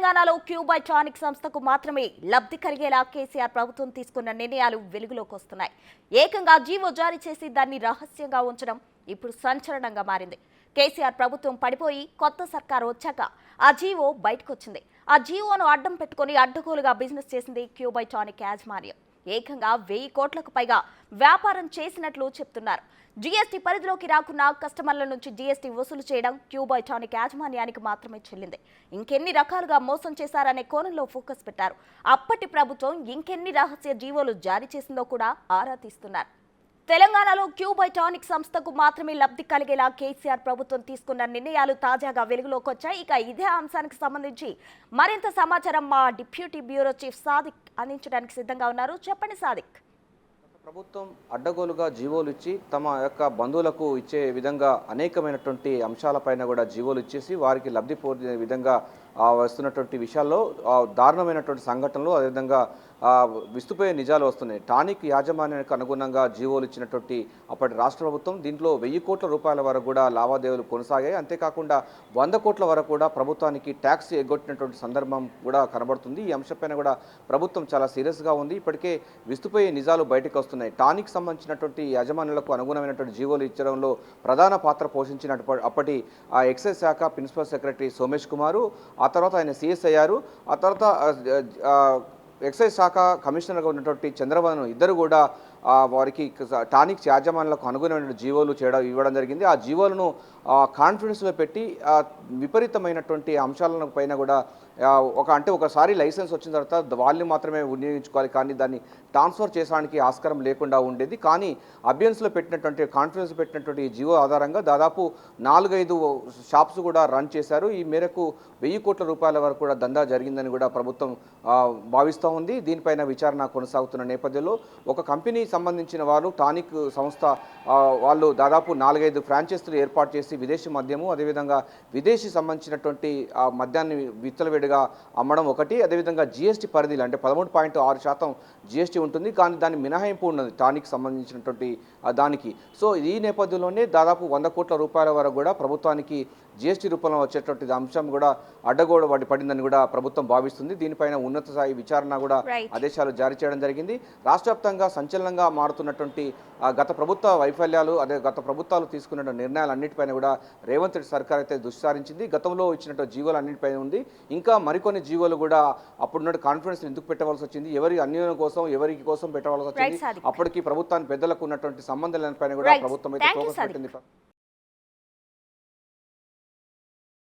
తెలంగాణలో క్యూబైటానిక్ సంస్థకు మాత్రమే లబ్ధి కలిగేలా కేసీఆర్ ప్రభుత్వం తీసుకున్న నిర్ణయాలు వెలుగులోకి వస్తున్నాయి. ఏకంగా జీవో జారీ చేసి దాన్ని రహస్యంగా ఉంచడం ఇప్పుడు సంచలనంగా మారింది. కేసీఆర్ ప్రభుత్వం పడిపోయి కొత్త సర్కారు వచ్చాక ఆ జీవో బయటకొచ్చింది. ఆ జీవోను అడ్డం పెట్టుకుని అడ్డగోలుగా బిజినెస్ చేసింది క్యూబైటానిక్ యాజమాన్యం. ఏకంగా 1000 కోట్లకు పైగా వ్యాపారం చేసినట్లు చెప్తున్నారు. జీఎస్టీ పరిధిలోకి రాకున్న కస్టమర్ల నుంచి జీఎస్టీ వసూలు చేయడం క్యూబైటానిక్ యాజమాన్యానికి మాత్రమే చెల్లింది. ఇంకెన్ని రకాలుగా మోసం చేశారనే కోణంలో ఫోకస్ పెట్టారు. అప్పటి ప్రభుత్వం ఇంకెన్ని రహస్య జీవోలు జారీ చేసిందో కూడా ఆరా తీస్తున్నారు. తెలంగాణలో క్యూబైటానిక్ సంస్థకు మాత్రమే లబ్ధి కలిగేలా కేసీఆర్ ప్రభుత్వం తీసుకున్న నిర్ణయాలు తాజాగా వెలుగులోకి వచ్చాయి. ఇక ఇదే అంశానికి సంబంధించి మరింత సమాచారం మా డిప్యూటీ బ్యూరో చీఫ్ సాదిక్ అందించడానికి సిద్ధంగా ఉన్నారు. చెప్పండి సాదిక్. ప్రభుత్వం అడ్డగోలుగా జీవోలు ఇచ్చి తమ యొక్క బంధువులకు ఇచ్చే విధంగా అనేకమైనటువంటి అంశాలపైన కూడా జీవోలు ఇచ్చేసి వారికి లబ్ధి పొందే విధంగా వస్తున్నటువంటి విషయాల్లో దారుణమైనటువంటి సంఘటనలు, అదేవిధంగా విస్తుపోయే నిజాలు వస్తున్నాయి. టానిక్ యాజమాన్యానికి అనుగుణంగా జీవోలు ఇచ్చినటువంటి అప్పటి రాష్ట్ర ప్రభుత్వం దీంట్లో 1000 కోట్ల రూపాయల వరకు కూడా లావాదేవీలు కొనసాగాయి. అంతేకాకుండా 100 కోట్ల వరకు కూడా ప్రభుత్వానికి ట్యాక్స్ ఎగ్గొట్టినటువంటి సందర్భం కూడా కనబడుతుంది. ఈ అంశంపైన కూడా ప్రభుత్వం చాలా సీరియస్గా ఉంది. ఇప్పటికే విస్తుపోయే నిజాలు బయటకు వస్తున్నాయి. టానిక్ సంబంధించినటువంటి యాజమాన్యాలకు అనుగుణమైనటువంటి జీవోలు ఇచ్చడంలో ప్రధాన పాత్ర పోషించినటువంటి అప్పటి ఎక్సైజ్ శాఖ ప్రిన్సిపల్ సెక్రటరీ సోమేష్ కుమారు, ఆ తర్వాత ఆయన సిఎస్ అయ్యారు. ఆ తర్వాత ఎక్సైజ్ శాఖ కమిషనర్గా ఉన్నటువంటి చంద్రబాబు ఇద్దరు కూడా వారికి టానిక్స్ యాజమాన్యాలకు అనుగుణమైన జీవోలు ఇవ్వడం జరిగింది. ఆ జీవోలను కాన్ఫిడెన్స్లో పెట్టి విపరీతమైనటువంటి అంశాల పైన కూడా ఒకసారి లైసెన్స్ వచ్చిన తర్వాత వాళ్ళని మాత్రమే వినియోగించుకోవాలి, కానీ దాన్ని ట్రాన్స్ఫర్ చేయడానికి ఆస్కారం లేకుండా ఉండేది. కానీ అభ్యన్స్లో పెట్టినటువంటి కాన్ఫిడెన్స్ పెట్టినటువంటి ఈ జీవో ఆధారంగా దాదాపు 4-5 షాప్స్ కూడా రన్ చేశారు. ఈ మేరకు 1000 కోట్ల రూపాయల వరకు కూడా దందా జరిగిందని కూడా ప్రభుత్వం భావిస్తూ ఉంది. దీనిపైన విచారణ కొనసాగుతున్న నేపథ్యంలో ఒక కంపెనీ సంబంధించిన వాళ్ళు టానిక్ సంస్థ వాళ్ళు దాదాపు 4-5 ఫ్రాంచైజీలు ఏర్పాటు చేసి విదేశీ మద్యము, అదేవిధంగా విదేశీ సంబంధించినటువంటి మద్యాన్ని విచ్చలవిడిగా అమ్మడం ఒకటి, అదేవిధంగా జీఎస్టీ పరిధిలో అంటే 13.6% జీఎస్టీ ఉంటుంది, కానీ దాని మినహాయింపు ఉన్నది టానిక్ సంబంధించినటువంటి దానికి. సో ఈ నేపథ్యంలోనే దాదాపు 100 కోట్ల రూపాయల వరకు కూడా ప్రభుత్వానికి జీఎస్టీ రూపంలో వచ్చేటువంటి అంశం కూడా అడ్డగోడ పడిందని కూడా ప్రభుత్వం భావిస్తుంది. దీనిపైన ఉన్నత స్థాయి విచారణ కూడా ఆదేశాలు జారీ చేయడం జరిగింది. రాష్ట్ర వ్యాప్తంగా సంచలనంగా మారుతున్నటువంటి గత ప్రభుత్వ వైఫల్యాలు, గత ప్రభుత్వాలు తీసుకున్న నిర్ణయాలన్నిటిపైన కూడా రేవంత్ రెడ్డి సర్కార్ అయితే దుస్సారించింది. గతంలో ఇచ్చినటువంటి జీవోలు అన్నిటిపైన ఉంది. ఇంకా మరికొన్ని జీవోలు కూడా అప్పుడున్న కాన్ఫిడెన్స్ ఎందుకు పెట్టవలసి వచ్చింది, ఎవరి అన్యాయం కోసం ఎవరికి కోసం పెట్టవలసి వచ్చింది, అప్పటికి ప్రభుత్వానికి పెద్దలకు ఉన్నటువంటి సంబంధాలపైన కూడా ప్రభుత్వం అయితే ఫోకస్ పెట్టింది.